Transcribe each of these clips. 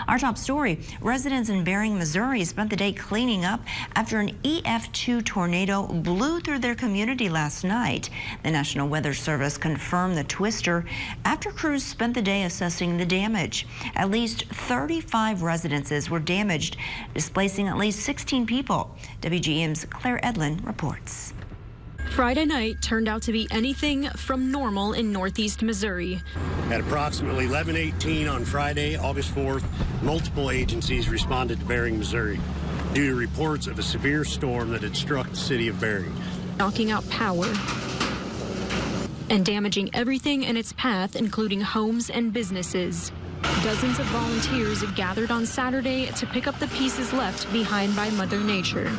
Our top story, residents in Bering, Missouri spent the day cleaning up after an EF2 tornado blew through their community last night. The National Weather Service confirmed the twister after crews spent the day assessing the damage. At least 35 residences were damaged, displacing at least 16 people. WGEM's Claire Edlin reports. Friday night turned out to be anything from normal in northeast Missouri. At approximately 11:18 on Friday, August 4th, multiple agencies responded to Bering, Missouri due to reports of a severe storm that had struck the city of Bering, Knocking out power and damaging everything in its path, including homes and businesses. Dozens of volunteers gathered on Saturday to pick up the pieces left behind by Mother Nature.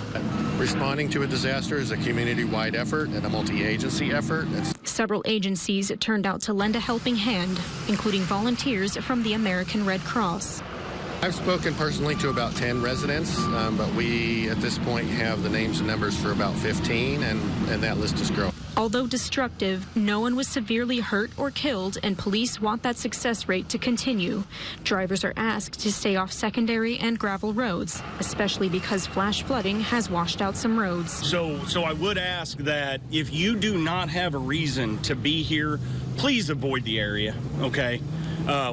Responding to a disaster is a community-wide effort and a multi-agency effort. Several agencies turned out to lend a helping hand, including volunteers from the American Red Cross. I've spoken personally to about 10 residents, but we at this point have the names and numbers for about 15, and that list is growing. Although destructive, no one was severely hurt or killed, and police want that success rate to continue. Drivers are asked to stay off secondary and gravel roads, especially because flash flooding has washed out some roads. So I would ask that if you do not have a reason to be here, please avoid the area, okay?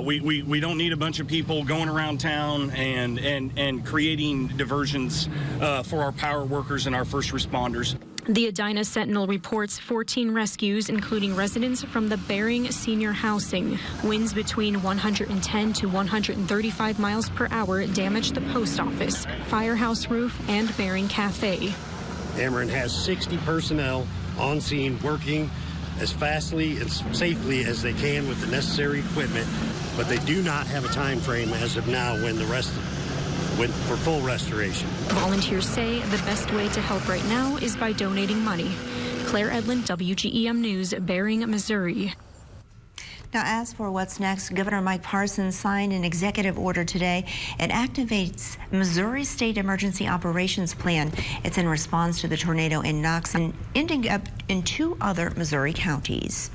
We don't need a bunch of people going around town and creating diversions for our power workers and our first responders. The Edina Sentinel reports 14 rescues, including residents from the Bering Senior Housing. Winds between 110 to 135 miles per hour damaged the post office, firehouse roof, and Bering Cafe. Ameren has 60 personnel on scene working as fastly and safely as they can with the necessary equipment, but they do not have a time frame as of now for full restoration. Volunteers say the best way to help right now is by donating money. Claire Edlin, WGEM News, Bering, Missouri. Now, as for what's next, Governor Mike Parsons signed an executive order today. It activates Missouri State Emergency Operations Plan. It's in response to the tornado in Knox and ending up in 2 other Missouri counties.